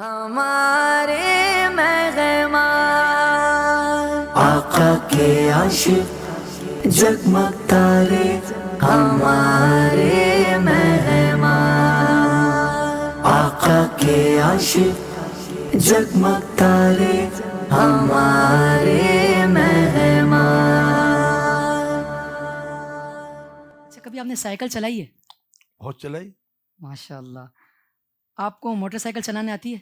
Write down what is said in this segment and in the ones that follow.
ہمارے مہمان آقا کے عاشق جگمگ تارے ہمارے مہمان آقا کے عاشق جگمگ تارے ہمارے مہمان. اچھا، کبھی آپ نے سائیکل چلائی ہے؟ بہت چلائی. ماشاء اللہ. آپ کو موٹر سائیکل چلانے آتی ہے؟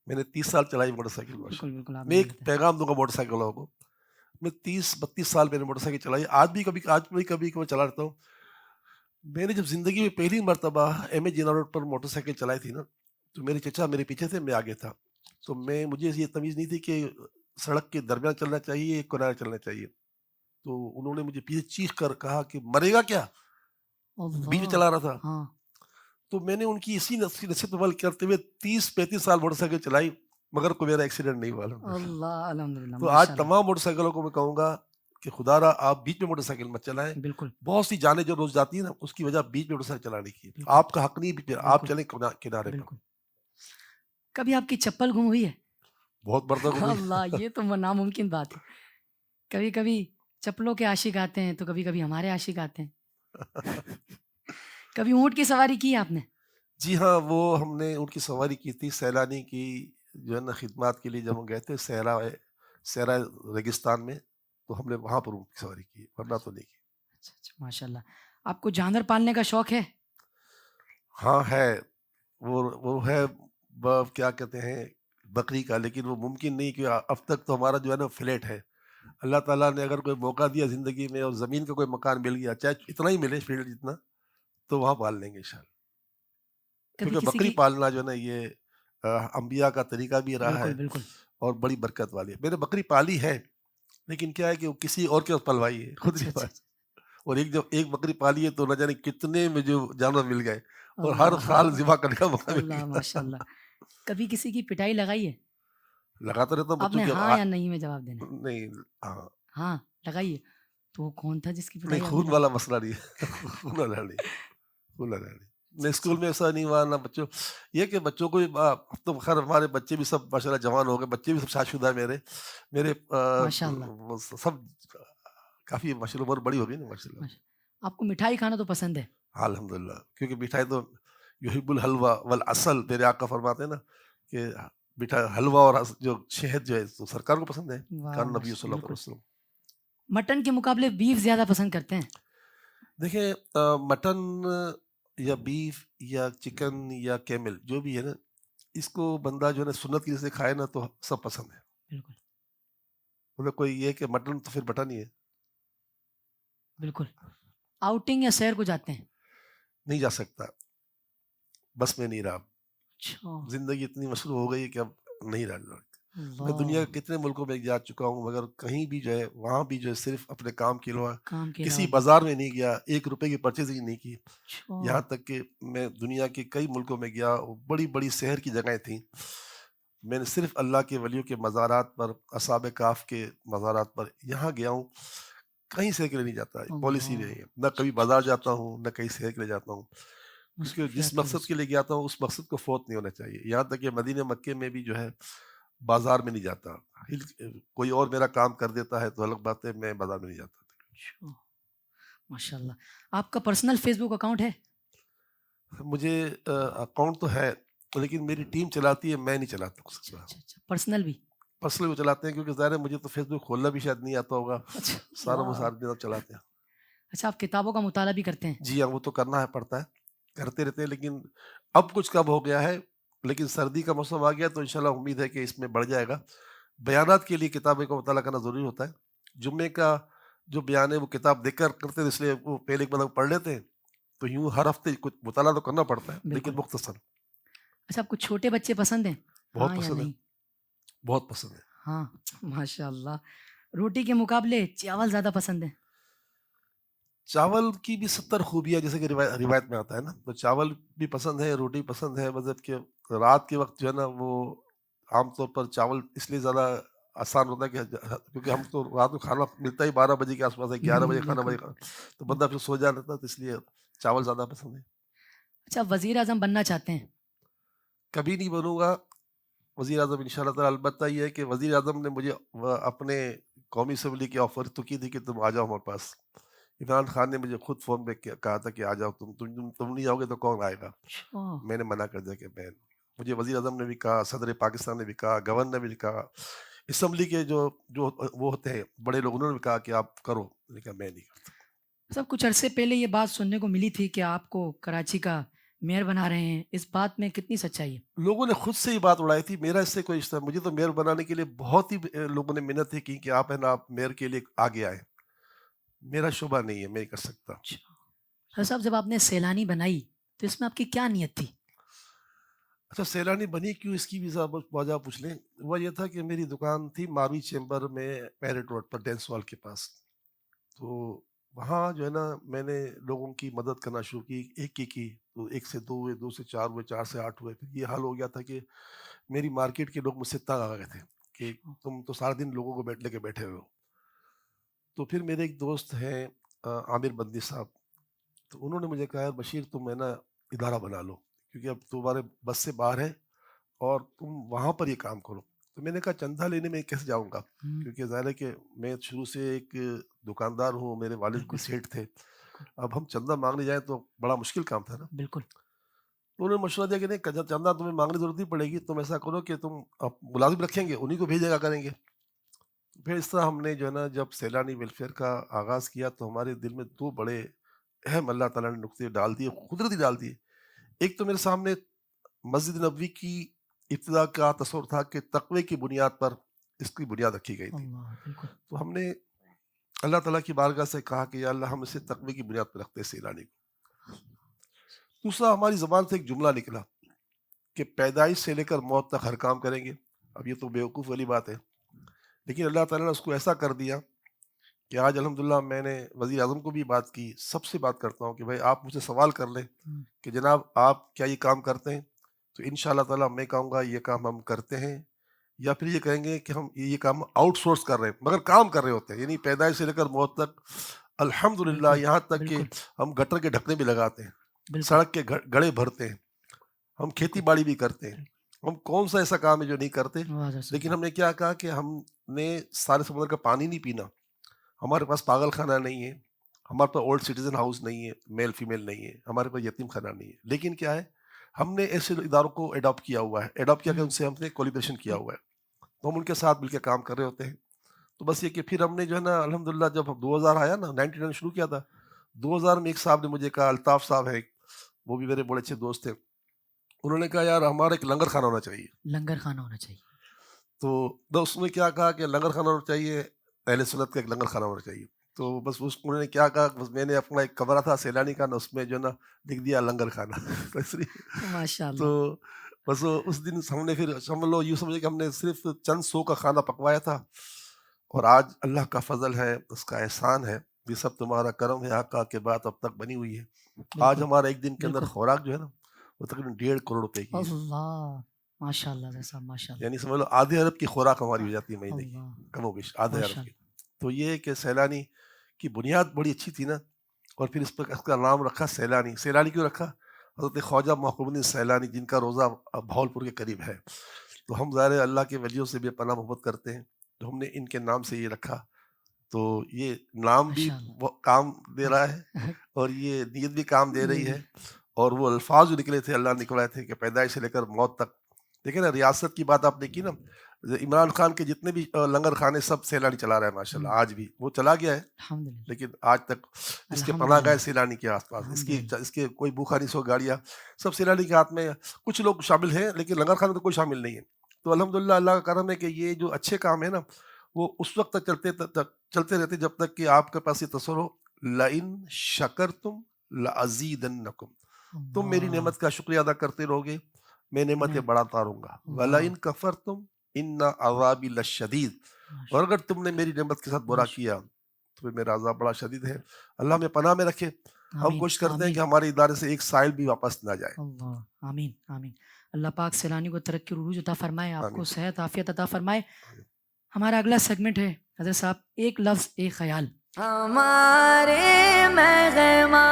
میں نے 30 سال چلائی موٹر سائیکل. بالکل بالکل. آپ میں ایک پیغام دوں گا موٹر سائیکل والوں کو. میں 30-32 سال میں نے موٹر سائیکل چلائی. آج بھی کبھی چلا رہتا ہوں. میں نے جب زندگی میں پہلی مرتبہ ایم اے جینا روڈ پر موٹر سائیکل چلائی تھی نا، تو میرے چچا میرے پیچھے تھے، میں آگے تھا. تو مجھے یہ تمیز نہیں تھی کہ سڑک کے درمیان چلنا چاہیے، کنارے چلنا چاہیے. تو انہوں نے مجھے پیچھے چیخ کر کہا کہ مرے گا کیا، بیچ میں چلا رہا تھا. ہاں. تو میں نے ان کی اسی نصیحت عمل کرتے ہوئے 30-35 سال موٹر سائیکل چلائی، مگر کوئی میرا ایکسیڈنٹ نہیں ہوا. اللہ الحمدللہ. تو آج تمام موٹر سائیکلوں کو میں کہوں گا کہ خدا را آپ بیچ میں موٹر سائیکل مت چلائیں. بالکل. بہت سی جانیں جو روز جاتی ہیں نا، اس کی وجہ بیچ میں موٹر سائیکل چلانے کی. آپ کا حق نہیں بیچ میں، آپ چلیں کنارے پر. کبھی آپ کی چپل گم ہوئی ہے؟ بہت مرتبہ گم ہوئی. اللہ، یہ تو ناممکن بات ہے. کبھی کبھی چپلوں کے عاشق آتے ہیں تو کبھی کبھی ہمارے عاشق آتے ہیں. کبھی اونٹ کی سواری کی آپ نے؟ جی ہاں، وہ ہم نے اونٹ کی سواری کی تھی سیلانی کی جو ہے نا خدمات کے لیے. جب ہم گئے تھے صحرا ریگستان میں، تو ہم نے وہاں پر اونٹ کی سواری کی، ورنہ تو نہیں کی. اچھا ماشاء اللہ. آپ کو جانور پالنے کا شوق ہے؟ ہاں ہے. وہ ہے کیا کہتے ہیں بکری کا، لیکن وہ ممکن نہیں کہ اب تک تو ہمارا جو ہے نا فلیٹ ہے. اللہ تعالیٰ نے اگر کوئی موقع دیا زندگی میں اور زمین کا کوئی مکان مل گیا، چاہے اتنا ہی ملے فیلڈ جتنا، تو وہاں پال لیں گے انشاءاللہ. کیونکہ بکری پالنا جو ہے نا یہ انبیاء کا طریقہ بھی رہا ہے اور بڑی برکت والی ہے. میں نے بکری پالی ہے، لیکن کیا ہے کہ وہ کسی اور کے پلوائی ہے، خود نہیں پالی. اور ایک بکری پالی ہے تو نہ جانے کتنے میں جو جانور مل گئے، اور ہر سال ذبح کرنے کا موقع مل گیا. ماشاء اللہ. کبھی کسی کی پٹائی لگائی ہے؟ لگاتا رہتا ہوں بچوں کی. کے. ہاں یا نہیں میں جواب دینا. نہیں. ہاں لگائی ہے. تو وہ کون تھا جس کی پٹائی؟ نہیں، خون والا مسئلہ نہیں ہے. خون والا نہیں. میں اسکول میں ایسا نہیں ہوا. نہ بچوں یہ کہ بچوں کو تو خیر ہمارے بچے بھی سب ماشاء اللہ جوان ہو گئے، بچے بھی سب شادی شدہ ہیں. میرے سب کافی ماشاء اللہ عمر بڑی ہو گئی نا ماشاء اللہ. آپ کو مٹھائی کھانا تو پسند ہے؟ الحمد للہ، کیونکہ مٹھائی تو یحب الحلوہ والعسل، میرے آقا فرماتے ہیں نا کہ مٹھائی حلوہ اور جو شہد جو ہے تو سرکار کو پسند ہے. کان نبی صلی اللہ علیہ وسلم. مٹن کے مقابلے بیف زیادہ پسند کرتے ہیں؟ دیکھیں، مٹن یا بیف یا چکن یا کیمل جو بھی ہے نا، اس کو بندہ جو ہے نا سنت کی جیسے کھائے نا تو سب پسند ہے. بالکل. مطلب کوئی یہ کہ مٹن تو پھر مٹن ہی ہے. بالکل. آؤٹنگ یا سیر کو جاتے ہیں؟ نہیں جا سکتا، بس میں نہیں رہا. زندگی اتنی مصروف ہو گئی کہ اب نہیں رہا. میں دنیا کے کتنے ملکوں میں جا چکا ہوں، مگر کہیں بھی جو ہے وہاں بھی جو ہے صرف اپنے کام کے علاوہ کسی بازار میں نہیں گیا، 1 روپے کی پرچیزنگ نہیں کی. یہاں تک کہ میں دنیا کے کئی ملکوں میں گیا، بڑی بڑی شہر کی جگہیں تھیں. میں نے صرف اللہ کے ولیوں کے مزارات پر، اصحاب کہف کے مزارات پر یہاں گیا ہوں. کہیں شہر کے لیے نہیں جاتا. پالیسی نہیں ہے، نہ کبھی بازار جاتا ہوں نہ کہیں شہر کے لیے جاتا ہوں. کیونکہ جس مقصد کے لیے گیا تھا اس مقصد کو فوت نہیں ہونا چاہیے. یہاں تک کہ مدینہ مکے میں بھی جو ہے بازار میں نہیں جاتا. کوئی اور میرا کام کر دیتا ہے تو الگ بات ہے، میں بازار میں نہیں جاتا. ماشاء اللہ. آپ کا پرسنل فیس بک اکاؤنٹ ہے؟ مجھے اکاؤنٹ تو ہے، لیکن میری ٹیم چلاتی ہے، میں نہیں چلاتا. پرسنل بھی وہ چلاتے ہیں، کیونکہ ظاہر ہے مجھے تو فیس بک کھولنا بھی شاید نہیں آتا ہوگا. سارا چلاتے ہیں. اچھا، آپ کتابوں کا مطالعہ بھی کرتے ہیں؟ جی ہاں، وہ تو کرنا ہے، پڑتا ہے، کرتے رہتے ہیں. لیکن اب کچھ کم ہو گیا ہے، لیکن سردی کا موسم آ گیا تو انشاءاللہ امید ہے کہ اس میں بڑھ جائے گا. بیانات کے لیے کتابیں کا مطالعہ کرنا ضروری ہوتا ہے. جمعے کا جو بیان ہے وہ کتاب دیکھ کر کرتے ہیں، اس لیے وہ پہلے ایک مطلب پڑھ لیتے ہیں. تو یوں ہر ہفتے کچھ مطالعہ تو کرنا پڑتا ہے، لیکن مختصر. اچھا، آپ کو چھوٹے بچے پسند ہیں؟ بہت پسند ہے، بہت پسند ہے. ہاں ماشاء اللہ. روٹی کے مقابلے چاول زیادہ پسند ہے؟ چاول کی بھی 70 خوبیاں جیسے کہ روایت میں آتا ہے نا، تو چاول بھی پسند ہے، روٹی پسند ہے. مطلب کہ رات کے وقت جو ہے نا وہ عام طور پر چاول اس لیے زیادہ آسان ہوتا ہے کہ کیونکہ ہم تو رات کو کھانا ملتا ہی 12 بجے کے آس پاس ہے، 11 بجے کھانا تو بندہ پھر سو جاتا تھا، تو اس لیے چاول زیادہ پسند ہے. اچھا، وزیر اعظم بننا چاہتے ہیں؟ کبھی نہیں بنوں گا، وزیر اعظم انشاءاللہ تعالیٰ، البتہ یہ ہے کہ وزیر اعظم نے مجھے اپنے قومی اسمبلی کی آفر تو کی تھی کہ تم آ جاؤ ہمارے پاس. عمران خان نے مجھے خود فون پہ کہا تھا کہ آ جاؤ، تم نہیں آؤ گے تو کون آئے گا. میں نے منع کر دیا کہ میں، مجھے وزیر اعظم نے بھی کہا، صدر پاکستان نے بھی کہا، گورنر نے بھی کہا، اسمبلی کے جو وہ ہوتے ہیں بڑے لوگ، انہوں نے بھی کہا کہ آپ کرو، لیکن میں نہیں کرتا. سب کچھ عرصے پہلے یہ بات سننے کو ملی تھی کہ آپ کو کراچی کا میئر بنا رہے ہیں، اس بات میں کتنی سچائی ہے؟ لوگوں نے خود سے ہی بات اڑائی تھی، میرا اس سے کوئی رشتہ، مجھے تو میئر بنانے کے لیے بہت ہی لوگوں نے منت کی کہ آپ ہے نا، آپ میئر کے لیے آگے آئے. میرا شعبہ نہیں ہے، میں نہیں کر سکتا. سر صاحب، جب آپ نے سیلانی بنائی تو اس میں آپ کی کیا نیت تھی؟ اچھا، سیلانی بنی کیوں، اس کی بھی وجہ پوچھ لیں. وہ یہ تھا کہ میری دکان تھی ماروی چیمبر میں، پیرٹ روڈ پر، ڈینس ہال کے پاس. تو وہاں جو ہے نا میں نے لوگوں کی مدد کرنا شروع کی، ایک کی تو 1 سے 2 ہوئے، 2 سے 4 ہوئے، 4 سے 8 ہوئے. پھر یہ حال ہو گیا تھا کہ میری مارکیٹ کے لوگ مجھ سے تنگ آ گئے تھے کہ تم تو سارا دن لوگوں کو لے کے بیٹھے ہوئے ہو. تو پھر میرے ایک دوست ہیں عامر بندی صاحب، تو انہوں نے مجھے کہا بشیر تم ہے نا ادارہ بنا لو، کیونکہ اب تمہارے بس سے باہر ہے اور تم وہاں پر یہ کام کرو. تو میں نے کہا چندہ لینے میں کیسے جاؤں گا، کیونکہ ظاہر ہے کہ میں شروع سے ایک دکاندار ہوں، میرے والد بھی سیٹ تھے، اب ہم چندہ مانگنے جائیں تو بڑا مشکل کام تھا نا. بالکل. تو انہوں نے مشورہ دیا کہ نہیں، چندہ تمہیں مانگنے ضرورت نہیں پڑے گی، تم ایسا کرو کہ تم ملازم رکھیں گے، انہیں کو بھیجے گا کریں گے. پھر اس طرح ہم نے جو ہے نا جب سیلانی ویلفیئر کا آغاز کیا تو ہمارے دل میں 2 بڑے اہم اللہ تعالیٰ نے نقطے ڈال دیے، قدرتی ڈال دیے. ایک تو میرے سامنے مسجد نبوی کی ابتدا کا تصور تھا کہ تقوی کی بنیاد پر اس کی بنیاد رکھی گئی تھی. تو ہم نے اللہ تعالیٰ کی بارگاہ سے کہا کہ یا اللہ ہم اسے تقوی کی بنیاد پر رکھتے ہیں سیلانی کو. دوسرا ہماری زبان سے ایک جملہ نکلا کہ پیدائش سے لے کر موت تک ہر کام کریں گے. اب یہ تو بیوقوف والی بات ہے، لیکن اللہ تعالیٰ نے اس کو ایسا کر دیا کہ آج الحمدللہ میں نے وزیر اعظم کو بھی بات کی، سب سے بات کرتا ہوں کہ بھائی آپ مجھ سے سوال کر لیں کہ جناب آپ کیا یہ کام کرتے ہیں، تو انشاءاللہ تعالیٰ میں کہوں گا یہ کام ہم کرتے ہیں، یا پھر یہ کہیں گے کہ ہم یہ کام آؤٹ سورس کر رہے ہیں، مگر کام کر رہے ہوتے ہیں. یعنی پیدائش سے لے کر موت تک الحمدللہ، یہاں تک کہ ہم گٹر کے ڈھکنے بھی لگاتے ہیں، سڑک کے گڑے بھرتے ہیں، ہم کھیتی باڑی بھی کرتے ہیں. ہم کون سا ایسا کام ہے جو نہیں کرتے؟ لیکن ہم نے کیا کہا کہ ہم نے سارے سمندر کا پانی نہیں پینا، ہمارے پاس پاگل خانہ نہیں ہے، ہمارے پاس اولڈ سٹیزن ہاؤس نہیں ہے، میل فیمیل نہیں ہے، ہمارے پاس یتیم خانہ نہیں ہے. لیکن کیا ہے، ہم نے ایسے اداروں کو اڈاپٹ کیا ہوا ہے، کہ ان سے ہم نے کولیبریشن کیا ہوا ہے، تو ہم ان کے ساتھ مل کے کام کر رہے ہوتے ہیں. تو بس یہ کہ پھر ہم نے جو ہے نا الحمدللہ جب 2000 آیا نا، 99 شروع کیا تھا، 2000 میں ایک صاحب نے مجھے کہا، الطاف صاحب ہے، وہ بھی میرے بڑے اچھے دوست تھے، انہوں نے کہا یار ہمارا ایک لنگر خانہ ہونا چاہیے. لنگر خانہ ہونا چاہیے. تو اس نے کیا کہا کہ لنگر خانہ ہونا چاہیے، اہل سنت کا ایک لنگر خانہ ہونا چاہیے. تو بس انہوں نے کیا کہا، بس میں نے اپنا ایک کمرہ تھا سیلانی کا نا، اس میں جو ہے نا لکھ دیا لنگر خانہ. ماشاءاللہ. تو بس اس دن ہم نے پھر ہم لوگ یوں سمجھے کہ ہم نے صرف چند 100 کا کھانا پکوایا تھا، اور آج اللہ کا فضل ہے، اس کا احسان ہے، یہ سب تمہارا کرم ہے آقا کے بعد اب تک بنی ہوئی ہے. آج ہمارا ایک دن کے اندر خوراک جو ہے نا وہ تقریباً 1.5 کروڑ روپے کی ہے. اللہ ماشاءاللہ صاحب، ماشاءاللہ. یعنی سمجھ لو آدھے ارب کی خوراک ہماری ہو جاتی ہے مہینے کی، کم و بیش آدھے ارب کی. تو یہ کہ سیلانی کی بنیاد بڑی اچھی تھی نا، اور پھر اس پر اس کا نام رکھا سیلانی. سیلانی کیوں رکھا؟ حضرت خواجہ محقق الدین سیلانی جن کا روزہ بھاولپور کے قریب ہے، تو ہم ظاہر اللہ کے ولیوں سے بھی پناہ محبت کرتے ہیں، تو ہم نے ان کے نام سے یہ رکھا. تو یہ نام بھی کام دے رہا ہے اور یہ نیت بھی کام دے رہی ہے، اور وہ الفاظ جو نکلے تھے اللہ نکلائے تھے کہ پیدائش سے لے کر موت تک. دیکھیں نا ریاست کی بات آپ نے کی نا، عمران خان کے جتنے بھی لنگر خانے سب سیلانی چلا رہا ہے ماشاءاللہ. آج بھی وہ چلا گیا ہے لیکن آج تک اس کے پناہ گاہ سیلانی کے آس پاس، اس کے کوئی بھوکھا نہیں سو گاڑیاں سب سیلانی کے ہاتھ میں. کچھ لوگ شامل ہیں لیکن لنگر خانے تو کوئی شامل نہیں ہے. تو الحمدللہ اللہ کا کرم ہے کہ یہ جو اچھے کام ہے نا وہ اس وقت تک چلتے رہتے جب تک کہ آپ کے پاس یہ تصور ہو، لئن شکرتم لازیدنکم، تم میری نعمت کا شکریہ ادا کرتے رہو گے، میں نعمتیں بڑھاتا رہوں گا. وَلَئِن كَفَرْتُمْ إِنَّ عَذَابِي لَشَدِيدٌ، اور اگر تم نے میری نعمت کے ساتھ برا کیا تو میرا عذاب بڑا شدید ہے. اللہ میں پناہ میں رکھے. ہم کوشش کرتے ہیں کہ ہمارے ادارے سے ایک سائل بھی واپس نہ جائے. آمین آمین. اللہ پاک سیلانی کو ترقی و عروج عطا فرمائے، آپ کو صحت عافیت عطا فرمائے. ہمارا اگلا سیگمنٹ ہے حضرت صاحب، ایک لفظ ایک خیال. ہمارے مہمان،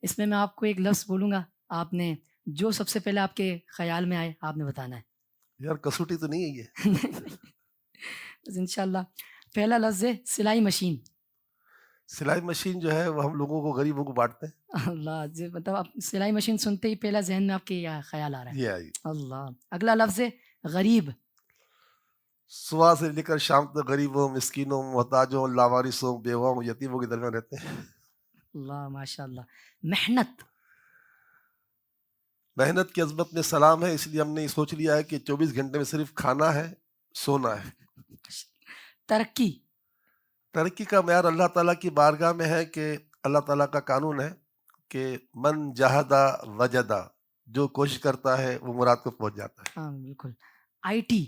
اس میں آپ کو ایک لفظ بولوں گا، آپ نے جو سب سے پہلے آپ کے خیال میں آئے آپ نے بتانا ہے. یار کسوٹی تو نہیں ہے یہ. انشاءاللہ. پہلا لفظ ہے سلائی مشین. سلائی مشین جو ہے وہ ہم لوگوں کو غریبوں کو بانٹتے ہیں. اللہ جی، مطلب آپ سلائی مشین سنتے ہی پہلا ذہن میں آپ کے یہ خیال آ رہا ہے. یہ آئی. اللہ. اگلا لفظ ہے غریب. صبح سے لے کر شام تک غریبوں، مسکینوں، محتاجوں، لاوارثوں، بیواؤں، یتیموں کے درمیان رہتے ہیں. اللہ ماشاء اللہ. محنت. محنت کی عظمت میں سلام ہے، اس لیے ہم نے یہ سوچ لیا ہے کہ 24 گھنٹے میں صرف کھانا ہے، سونا ہے. ترقی. ترقی کا معیار اللہ تعالیٰ کی بارگاہ میں ہے کہ اللہ تعالیٰ کا قانون ہے کہ من جہدا وجدا، جو کوشش کرتا ہے وہ مراد کو پہنچ جاتا ہے. ہاں بالکل. I T.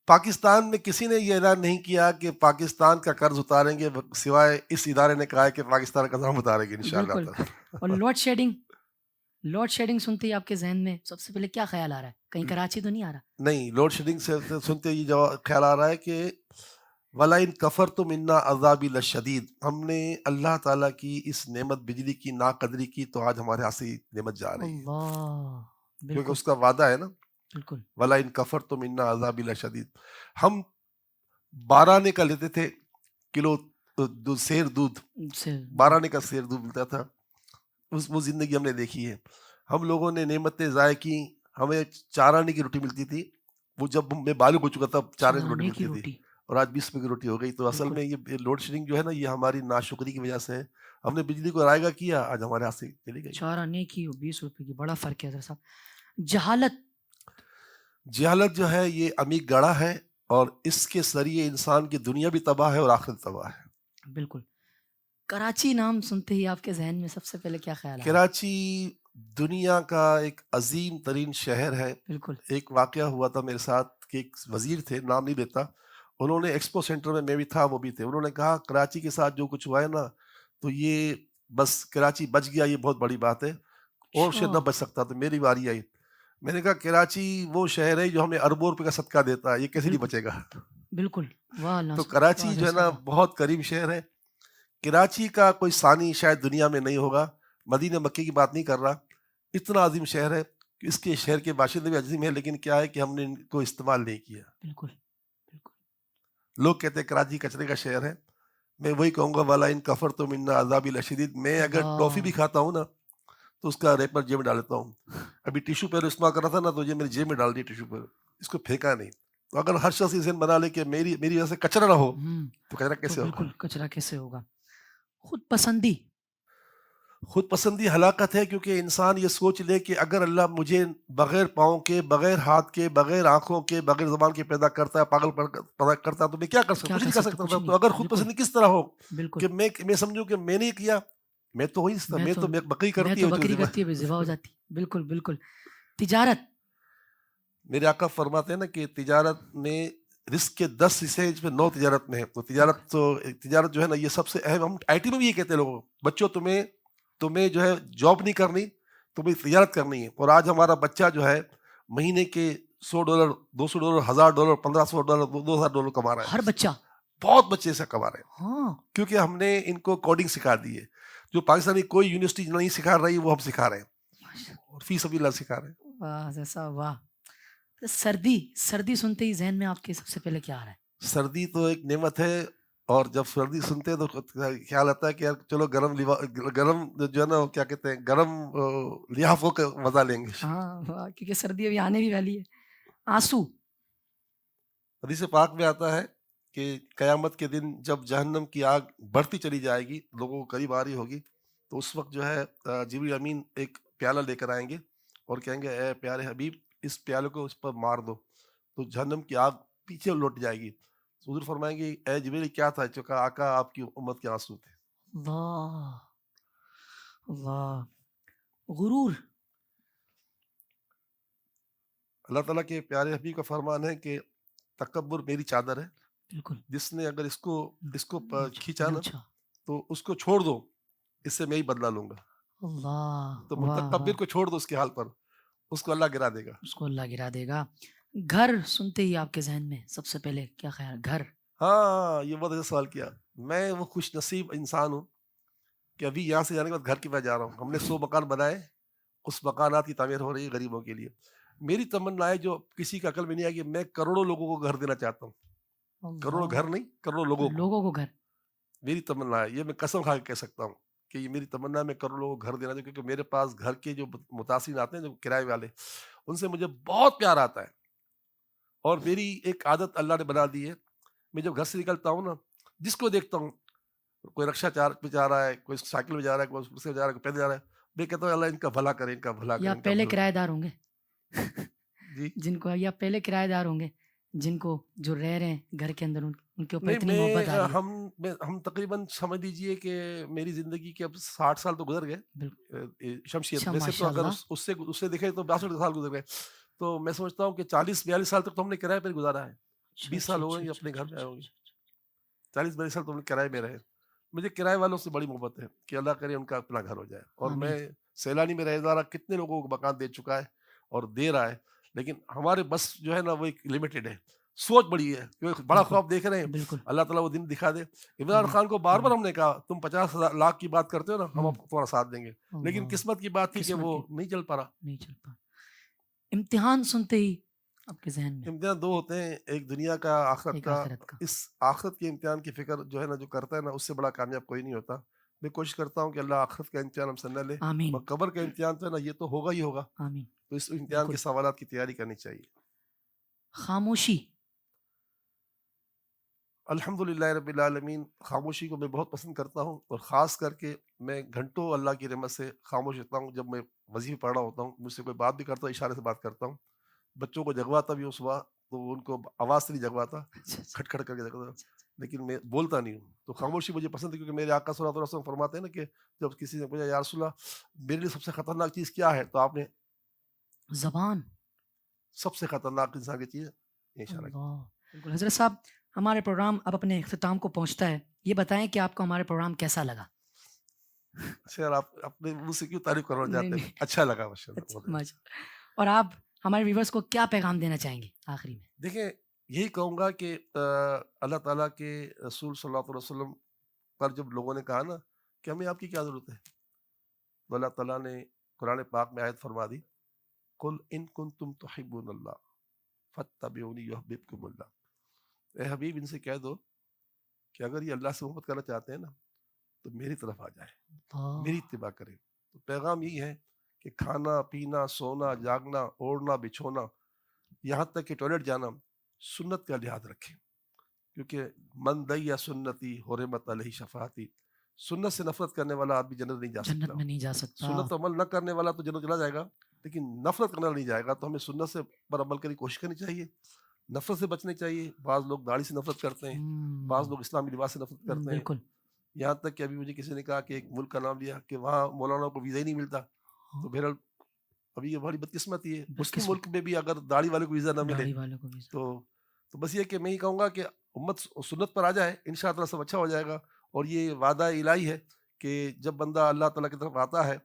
پاکستان میں کسی نے یہ اعلان نہیں کیا کہ پاکستان کا قرض اتاریں گے، سوائے اس ادارے نے کہا ہے کہ پاکستان کا قرض ہم اتاریں گے انشاءاللہ بالکل. تعالیٰ. اور لوڈ شیڈنگ. لوڈ شیڈنگ سنتے ہی آپ کے ذہن میں سب سے پہلے کیا خیال آ رہا ہے؟ کہیں کراچی تو نہیں آ رہا؟ نہیں، لوڈ شیڈنگ سے سنتے ہی جو خیال آ رہا ہے کہ وَلَئِن كَفَرْتُمْ إِنَّ عَذَابِي لَشَدِيدٌ. ہم نے اللہ تعالیٰ کی اس نعمت بجلی کی ناقدری کی تو آج ہمارے ہاتھ سے یہ نعمت جا رہی ہے، اللہ. کیونکہ بالکل اس کا وعدہ ہے نا. بالکل. وَلَئِن كَفَرْتُمْ إِنَّ عَذَابِي لَشَدِيدٌ. ہم 12 آنے کا لیتے تھے کلو سیر دودھ، 12 آنے کا سیر دودھ ملتا تھا. وہ زندگی ہم نے دیکھی ہے. ہم لوگوں نے نعمتیں ضائع کی. ہمیں 4 آنے کی روٹی ملتی تھی، وہ جب میں بالغ ہو چکا تھا 4 آنے کی روٹی ملتی تھی، اور آج 20 روپے کی روٹی ہو گئی. تو اصل میں یہ لوڈ شیڈنگ جو ہے نا، یہ ہماری ناشکری کی وجہ سے ہے. ہم نے بجلی کو رائگاں کیا، آج ہمارے ہاتھ سے چلی گئی. 4 آنے کی اور 20 روپے کی، بڑا فرق ہے حضرت صاحب. جہالت. جہالت جو ہے یہ عمیق گڑھا ہے، اور اس کے ذریعے انسان کی دنیا بھی تباہ ہے اور آخرت تباہ ہے. بالکل. کراچی نام سنتے ہی آپ کے ذہن میں سب سے پہلے کیا خیال ہے؟ کراچی دنیا کا ایک عظیم ترین شہر ہے. بالکل. ایک واقعہ ہوا تھا میرے ساتھ کہ ایک وزیر تھے، نام نہیں لیتا، انہوں نے ایکسپو سینٹر میں بھی تھا، وہ بھی تھے، انہوں نے کہا کراچی کے ساتھ جو کچھ ہوا ہے نا، تو یہ بس کراچی بچ گیا، یہ بہت بڑی بات ہے، اور شاید نہ بچ سکتا. تو میری باری آئی. میں نے کہا کراچی وہ شہر ہے جو ہمیں اربوں روپے کا صدقہ دیتا ہے، یہ کیسے نہیں بچے گا؟ بالکل. واہ. تو کراچی جو ہے نا بہت قریب شہر ہے. کراچی کا کوئی ثانی شاید دنیا میں نہیں ہوگا. مدینہ مکے کی بات نہیں کر رہا. اتنا عظیم شہر ہے کہ اس کے شہر کے باشندے بھی عظیم ہیں، لیکن کیا ہے کہ ہم نے ان کو استعمال نہیں کیا. بالکل بالکل. لوگ کہتے ہیں کراچی کچرے کا شہر ہے. میں وہی کہوں گا وَلَئِن كَفَرْتُمْ إِنَّ عَذَابِي لَشَدِيدٌ. میں اگر ٹافی بھی کھاتا ہوں نا تو اس کا ریپر جیب میں ڈال دیتا ہوں. ابھی ٹیشو پیپر استعمال کر رہا تھا نا، تو یہ میری جیب میں ڈال دی ٹیشو پیپر، اس کو پھینکا نہیں. تو اگر ہر شخص یہ ذہن بنا لے کہ میری وجہ سے کچرا نہ ہو، تو کچرا کیسے ہوگا؟ بالکل کچرا کیسے ہوگا؟ خود پسندی. خود پسندی ہلاکت ہے، کیونکہ انسان یہ سوچ لے کہ اگر اللہ مجھے بغیر پاؤں کے، بغیر ہاتھ کے، بغیر آنکھوں کے، بغیر زبان کے پیدا کرتا ہے، پاگل پیدا کرتا ہے، تو میں کیا کر سکتا ہوں؟ کچھ نہیں کر سکتا. تو اگر خود پسندی کس طرح ہو کہ میں سمجھوں کہ میں نے کیا، میں تو وہی میں تو بکری کرتی ہے، ذبح ہو جاتی. بالکل بالکل. تجارت. میرے آقا فرماتے ہیں نا کہ تجارت میں رزق کے 10 حصے اس میں 9 تجارت میں ہے. تو تجارت جو ہے نا یہ سب سے اہم. ہم آئی ٹی میں بھی یہ کہتے ہیں لوگوں، بچوں تمہیں جو ہے جاب نہیں کرنی، تمہیں تجارت کرنی ہے. اور آج ہمارا بچہ جو ہے مہینے کے $100 $200 $1000 $1500 $2000 کما رہا ہے. ہر بچہ، بہت بچے ایسا کما رہے ہیں. ہاں، کیونکہ ہم نے ان کو کوڈنگ سکھا دی ہے، جو پاکستانی کوئی یونیورسٹی نہیں سکھا رہی، وہ ہم سکھا رہے ہیں، اور فی سبیل اللہ سکھا رہے ہیں. واہ جیسا واہ. سردی سنتے ہی ذہن میں آپ کے سب سے پہلے کیا آ رہا ہے؟ سردی تو ایک نعمت ہے، اور جب سردی سنتے ہیں تو خیال آتا ہے کہ یار چلو گرم جو ہے نا کیا کہتے ہیں، گرم لحافوں کا مزہ لیں گے. ہاں، کیونکہ سردی ابھی آنے بھی والی ہے. آنسو. حدیث پاک میں آتا ہے کہ قیامت کے دن جب جہنم کی آگ بڑھتی چلی جائے گی، لوگوں کو قریب آ رہی ہوگی، تو اس وقت جو ہے جبریل امین ایک پیالہ لے کر آئیں گے اور کہیں گے اے پیارے حبیب، اس پیالے کو اس پر مار دو، تو جہنم کی آگ پیچھے لوٹ جائے گی. حضور فرمائیں گے اے جبریل کیا تھا؟ جو کہا آقا آپ کی امت کے آنسو تھے. اللہ اللہ. غرور. اللہ تعالیٰ کے پیارے حبیب کا فرمان ہے کہ تکبر میری چادر ہے. بالکل. جس نے اگر اس کو کھینچا نا تو اس کو چھوڑ دو، اس سے میں ہی بدلہ لوں گا. اللہ. تو متکبر کو چھوڑ دو اس کے حال پر، اس کو اللہ گرا دے گا. اس کو اللہ گرا دے گا. گھر سنتے ہی آپ کے ذہن میں سب سے پہلے کیا خیال؟ گھر. ہاں، یہ بہت اچھا سوال کیا. میں وہ خوش نصیب انسان ہوں کہ ابھی یہاں سے جانے کے بعد گھر کی بات جا رہا ہوں. ہم نے 100 مکان بنائے اس مکانات کی تعمیر ہو رہی ہے غریبوں کے لیے. میری تمنا ہے جو کسی کا عقل میں نہیں آئے کہ میں کروڑوں لوگوں کو گھر دینا چاہتا ہوں. کروڑوں گھر نہیں، کروڑوں لوگوں کو گھر. میری تمنا ہے، یہ میں قسم کھا کے کہہ سکتا ہوں کہ یہ میری تمنا ہے، میں کروڑوں لوگوں کو گھر دینا چاہتا ہوں. کیونکہ میرے پاس گھر کے جو متاثرین آتے ہیں، جو کرائے والے، ان سے مجھے بہت پیار آتا ہے. اور میری ایک عادت اللہ نے بنا دی ہے، میں جب گھر سے نکلتا ہوں نا، جس کو دیکھتا ہوں، کوئی رکشہ پہ جا رہا ہے، کوئی سائیکل میں جا رہا ہے، کوئی اس سے جا رہا ہے، کوئی پیدل جا رہا ہے، میں کہتا ہوں اللہ ان کا بھلا کرے، ان کا بھلا کرے. یا پہلے کرایہ دار ہوں گے جی جن کو، یا پہلے کرایہ دار ہوں گے جن کو جو رہ رہے ہیں گھر کے اندر، ان کے اوپر نہیں، اتنی محبت آ رہی ہے. ہم تقریباً سمجھ لیجئے کہ میری زندگی کے اب 60 سال تو گزر گئے. بالکل شمشیر ویسے تو اگر اس سے دیکھیں تو 62 سال گزر گئے. تو میں سمجھتا ہوں کہ 40-42 سال تک تو ہم نے کرایہ پر گزارا ہے. 20 سال ہو گئے اپنے گھر میں آئے ہوں گے. 40-42 سال تو ہم نے کرائے میں رہے. مجھے کرائے والوں سے بڑی محبت ہے کہ اللہ کرے ان کا اپنا گھر ہو جائے. اور میں سیلانی میں رہ رہا کتنے لوگوں کو مکان دے چکا ہے اور دے رہا ہے، لیکن ہمارے بس جو ہے نا وہ ایک لمیٹڈ ہے. سوچ بڑی ہے، کیونکہ بڑا خواب دیکھ رہے ہیں. بالکل اللہ تعالیٰ وہ دن دکھا دے. عمران خان کو بار بار ہم نے کہا تم 50 لاکھ کی بات کرتے ہو نا، ہم تمہارا ساتھ دیں گے، لیکن قسمت کی بات تھی کہ وہ نہیں چل پا رہا. امتحان سنتے ہی آپ کے ذہن میں امتحان دو ہوتے ہیں، ایک دنیا کا، آخرت کا. اس آخرت کے امتحان کی فکر جو ہے نا جو کرتا ہے نا، اس سے بڑا کامیاب کوئی نہیں ہوتا. میں کوشش کرتا ہوں کہ اللہ آخرت کا امتحان ہم سے نہ لے، اور قبر کا امتحان تو ہے نا یہ تو ہوگا ہی ہوگا. تو اس امتحان کے سوالات کی تیاری کرنی چاہیے. خاموشی، الحمدللہ رب العالمین، خاموشی کو میں بہت پسند کرتا ہوں. اور خاص کر کے میں گھنٹوں اللہ کی رحمت سے خاموش رہتا ہوں. جب میں وظیفے پڑھ رہا ہوتا ہوں، مجھ سے کوئی بات بھی کرتا ہوں، اشارے سے بات کرتا ہوں. بچوں کو جگواتا بھی ہوں صبح، تو ان کو آواز سے نہیں جگواتا، کھٹ کھٹ کر کے جگواتا، لیکن میں بولتا نہیں ہوں. تو خاموشی مجھے پسند ہے، کیونکہ میرے آقا صلی اللہ علیہ وسلم فرماتے ہیں نا کہ جب کسی نے پوچھا یا رسول اللہ میرے لیے سب سے خطرناک چیز کیا ہے، تو آپ نے زبان سب سے خطرناک انسان کی چیز ہے اشارہ کیا. بالکل. حضرت صاحب، ہمارے پروگرام اب اپنے اختتام کو پہنچتا ہے. یہ بتائیں کہ آپ کو ہمارے پروگرام کیسا لگا؟ یار آپ اپنے منہ سے کیوں تعریف کرنا چاہتے ہیں؟ اچھا لگا ماشاءاللہ. اور آپ ہمارے ویورز کو کیا پیغام دینا چاہیں گے آخری میں؟ دیکھیں، یہی کہوں گا کہ اللہ تعالیٰ کے رسول صلی اللہ علیہ وسلم پر جب لوگوں نے کہا نا کہ ہمیں آپ کی کیا ضرورت ہے، تو اللہ تعالیٰ نے قرآن پاک میں آیت فرما دی، قل ان کنتم تحبون اللہ فاتبعونی یحببکم اللہ. اے حبیب ان سے کہہ دو کہ اگر یہ اللہ سے محبت کرنا چاہتے ہیں نا تو میری طرف آ جائے، میری اتباع کریں. تو پیغام یہی ہے کہ کھانا پینا، سونا جاگنا، اوڑھنا بچھونا، یہاں تک کہ ٹوائلٹ جانا، سنت کا لحاظ رکھیں. کیونکہ من دیا سنتی حرمت علیہ شفاعتی، سنت سے نفرت کرنے والا آدمی جنت نہیں جا سکتا. سنت عمل نہ کرنے والا تو جنت چلا جائے گا، لیکن نفرت کرنے والا نہیں جائے گا. تو ہمیں سنت سے پر عمل کرنے کی کوشش کرنی چاہیے، نفرت سے بچنی چاہیے. بعض لوگ داڑھی سے نفرت کرتے ہیں، بعض لوگ اسلامی لباس سے نفرت کرتے ہیں. یہاں تک کہ ابھی مجھے کسی نے کہا کہ ایک ملک کا نام لیا کہ وہاں مولانا کو ویزا ہی نہیں ملتا. تو بہرحال ابھی یہ بڑی بدقسمتی ہے، مسلم ملک میں بھی اگر داڑھی والے کو ویزا نہ ملے تو بس یہ کہ میں ہی کہوں گا کہ امت سنت پر آ جائے، انشاءاللہ سب اچھا ہو جائے گا. اور یہ وعدہ الہی ہے کہ جب بندہ اللہ تعالیٰ کی طرف آتا ہے،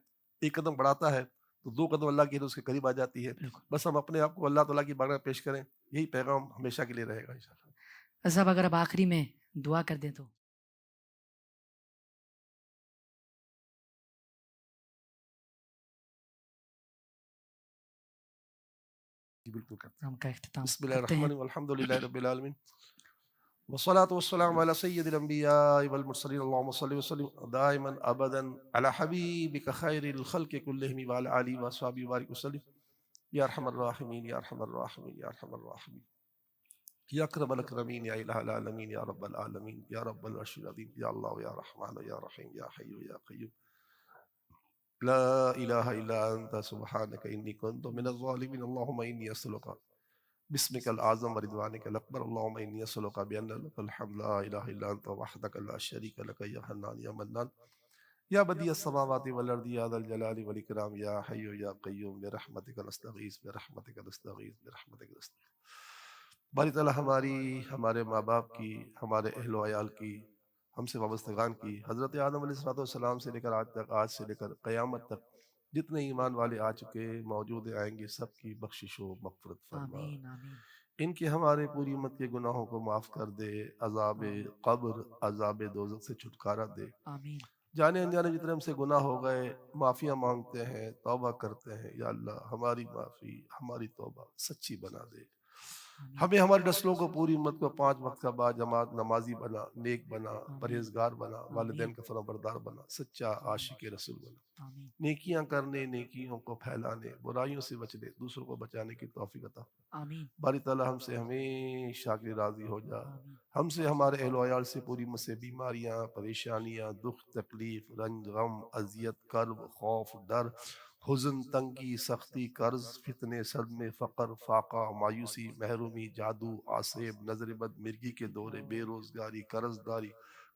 ایک قدم بڑھاتا ہے تو 2 قدم اللہ کی اس کے قریب آ جاتی ہے. بس ہم اپنے آپ کو اللہ تعالیٰ کی بارگاہ پیش کریں، یہی پیغام ہمیشہ کے لیے رہے گا انشاءاللہ. صاحب اگر اب آخری میں دعا کر دیں تو. بالکل کرتے ہم کا اختتام بسم اللہ الرحمن الرحیم، الحمدللہ رب العالمین، والصلاة والسلام على سید الانبیاء والمرسلین، اللہم صلی وسلم دائما ابدا علی حبیبک خیر الخلق کلہم وعلی آلہ وصحبہ وبارک وسلم. یا ارحم الراحمین، یا ارحم الراحمین، یا ارحم الراحمین، یا اکرم الاکرمین، یا الہ العالمین، یا رب العالمین، یا رب العرش العظیم، یا اللہ یا رحمان یا رحیم، یا حی یا قیوم، لا الہ الا انت سبحانک انی کنت من الظالمین. اللہم انی اسألک بسمک العظم ورضوانک الاکبر، اللہم انی اسألک بان لک الحمد لا الہ الا انت وحدک لا شریک لک یا حنان یا منان یا بدیع السماوات والارض یا ذا الجلال والاکرام، یا حی یا قیوم برحمتک نستغیث برحمتک نستغیث برحمتک نستغیث. باری تعالیٰ ہمارے ماں باپ کی، ہمارے اہل و عیال کی، ہم سے وابستگان کی، حضرت آدم علیہ السلام سے لے کر آج تک، آج سے لے کر قیامت تک جتنے ایمان والے آ چکے، موجود آئیں گے، سب کی بخشش و مغفرت فرما. ان کے ہمارے پوری امت کے گناہوں کو معاف کر دے، عذاب قبر، عذاب دوزخ سے چھٹکارا دے. جانے انجانے جتنے ہم سے گناہ ہو گئے معافیاں مانگتے ہیں، توبہ کرتے ہیں، یا اللہ ہماری معافی، ہماری توبہ سچی بنا دے، ہمیں ہمارے نسلوں کو، پوری امت کو 5 وقت کا بعد جماعت نمازی بنا، نیک بنا، پرہیزگار بنا، والدین کا فرما بردار بنا، سچا عاشق رسول بنا، نیکیاں کرنے، نیکیوں کو پھیلانے، برائیوں سے بچنے، دوسروں کو بچانے کی توفیق عطا۔ باری تعالیٰ ہم سے ہمیشہ کے راضی ہو جا، ہم سے، ہمارے اہل و عیال سے، پوری امت سے بیماریاں، پریشانیاں، دکھ، تکلیف، رنج، غم، اذیت، کرب، خوف، ڈر، حزن، تنگی، سختی، قرض، فتنے، صدمے، فقر، فاقہ، مایوسی، محرومی، جادو، آسیب، نظر بد، مرگی کے دورے، بے روزگاری، قرض داری،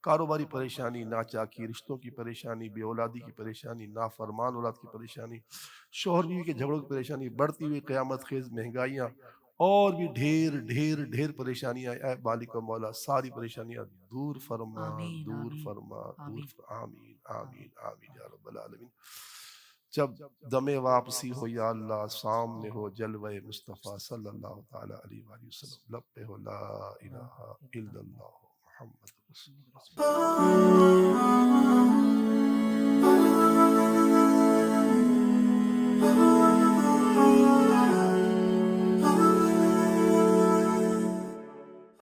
کاروباری پریشانی، ناچاکی، رشتوں کی پریشانی، بے اولادی کی پریشانی، نافرمان اولاد کی پریشانی، شوہر بیوی کے جھگڑوں کی پریشانی، بڑھتی ہوئی قیامت خیز مہنگائیاں، اور بھی ڈھیر ڈھیر ڈھیر پریشانیاں، اے مالک و مولا ساری پریشانیاں دور فرما، دور فرما، دور فرما، آمین آمین آمین یا رب العالمین۔ جب دم واپسی ہو یا اللہ، سامنے ہو جلوہ مصطفیٰ صلی اللہ تعالی علیہ وآلہ وسلم، لب پہ ہو لا الہ الا اللہ محمد رسول اللہ۔